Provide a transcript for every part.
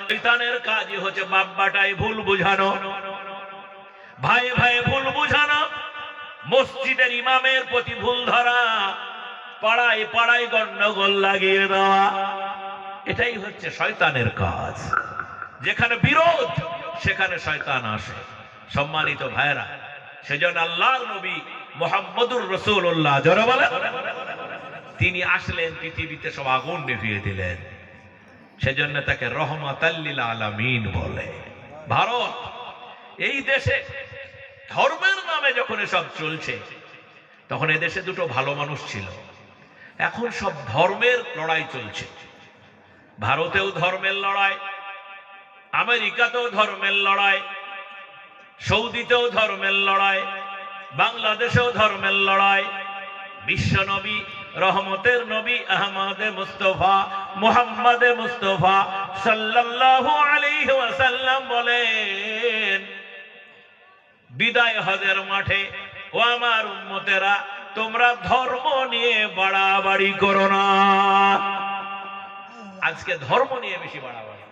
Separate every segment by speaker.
Speaker 1: শয়তানের কাজই হচ্ছে বাব্বাটাই ভুল বুঝানো, ভাই ভাই ভুল বুঝানো, মসজিদের ইমামের প্রতি ভুল ধরা, পাড়ায় পাড়ায় গন্ডগোল লাগিয়ে দেওয়া, এটাই হচ্ছে শয়তানের কাজ। যেখানে বিরোধ সেখানে শয়তান আসে। সম্মানিত ভাইরা, সেজন্য আল্লাহর নবী মুহাম্মদুর রাসূলুল্লাহ যারা বলে তিনি আসলেন পৃথিবীতে সব আগুন নিভিয়ে দিলেন। সেজন্য তাকে রহমাতাল লিল আলামিন বলে। ভারত এই দেশে ধর্মের নামে যখন এসব চলছে তখন এদেশে দুটো ভালো মানুষ ছিল, এখন সব ধর্মের লড়াই চলছে। ভারতেও ধর্মের লড়াই, আমেরিকাতেও ধর্মের লড়াই, সৌদিতেও ধর্মের লড়াই, বাংলাদেশেও ধর্মের লড়াই। বিশ্ব নবী রহমতের নবী আহমদে মুস্তফা মুহাম্মদে মুস্তফা সাল্লাল্লাহু আলাইহি ওয়াসাল্লাম বলেন, বিদায় হজের মাঠে, ও আমার উম্মতেরা, তোমরা ধর্ম নিয়ে বাড়াবাড়ি করো না। আজকে ধর্ম নিয়ে বেশি বাড়াবাড়ি।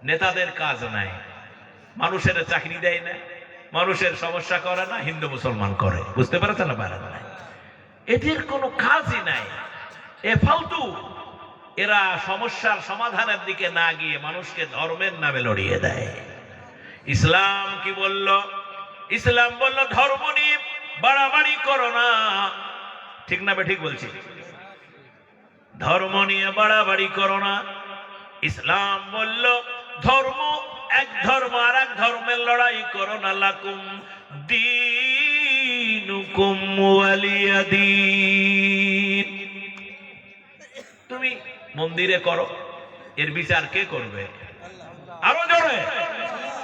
Speaker 1: নেতাদের কাজ নাই, মানুষের চাকরি দেয় না, মানুষের সমস্যা করে না, হিন্দু মুসলমান করে। বুঝতে পারছেন না? পারেন না, এদের কোনো কাজই নাই, এ ফালতু। এরা সমস্যার সমাধানের দিকে না গিয়ে মানুষকে ধর্মের নামে লড়িয়ে দেয়। ইসলাম কি বলল? ইসলাম বলল ধর্ম নিয়ে বাড়াবাড়ি করো না। ঠিক না? ঠিক বলছি, ধর্ম নিয়ে বাড়াবাড়ি করো না। ইসলাম বলল ধর্ম, এক ধর্ম আর এক ধর্মের লড়াই করো না। লাকুম দীনুকুম ওয়ালিয়া দীন। তুমি মন্দিরে করো, এর বিচার কে করবে? আরো জোরে।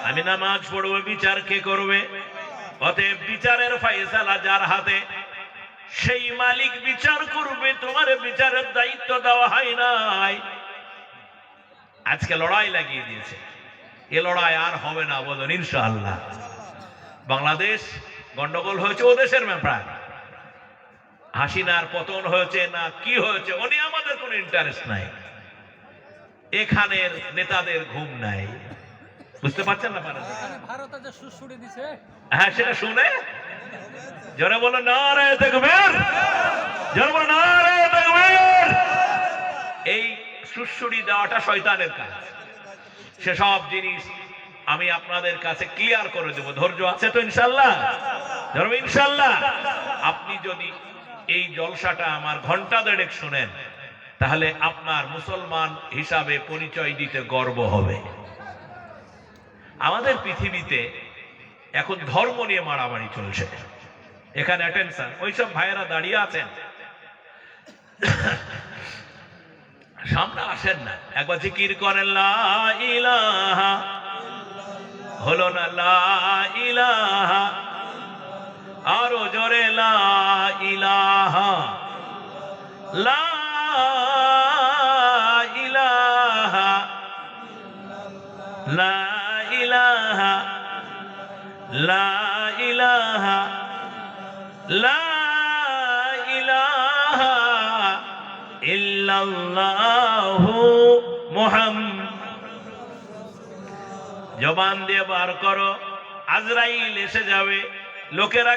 Speaker 1: আমি নামাজ পড়বো, বিচার কে করবে? অতএব বিচারের ফয়সালা যার হাতে, সেই মালিক বিচার করবে। তোমার বিচারের দায়িত্ব দেওয়া হয় নাই। আজকে লড়াই লাগিয়ে দিয়েছে, এ লড়াই আর হবে না বলুন ইনশাআল্লাহ। বাংলাদেশ গন্ডগোল হয়েছে ও দেশের ব্যাপার, হাসিনার পতন হয়েছে না কি হয়েছে ও নিয়ে আমাদের কোনো ইন্টারেস্ট নাই। এখানের নেতাদের ঘুম নাই। বুঝতে পারছেন না?
Speaker 2: ভারতে যে সুড়সুড়ি দিছে,
Speaker 1: হ্যাঁ, সেটা শুনে যারা বলো নারে তাকবীর, যারা বলো নারে তাকবীর, এই সুড়সুড়ি দেওয়াটা শয়তানের কাজ। সেসব জিনিস আমি আপনাদের কাছে ক্লিয়ার করে দেব। ধৈর্য আছে তো ইনশাআল্লাহ? ধরো ইনশাআল্লাহ। আপনি যদি এই জলসাটা আমার ঘন্টা দেড়েক শুনেন, তাহলে আপনার মুসলমান হিসাবে পরিচয় দিতে গর্ব হবে। আমাদের পৃথিবীতে এখন ধর্ম নিয়ে মারামারি চলছে। এখানে অ্যাটেনশন, ওইসব ভাইয়েরা দাঁড়িয়ে আছেন, সামনে আসেন না, একবার জিকির করেন লা ইলাহা, হলো না লা ইলাহা, আরো জোরে লা ইলাহা, লা ইলাহা, লা ইলাহা, লা ইলাহা, লা ইলাহা ইল্লাল্লাহু মুহাম্মাদ। জবান দিয়ে বার করো, আজরাইল এসে যাবে। লোকেরা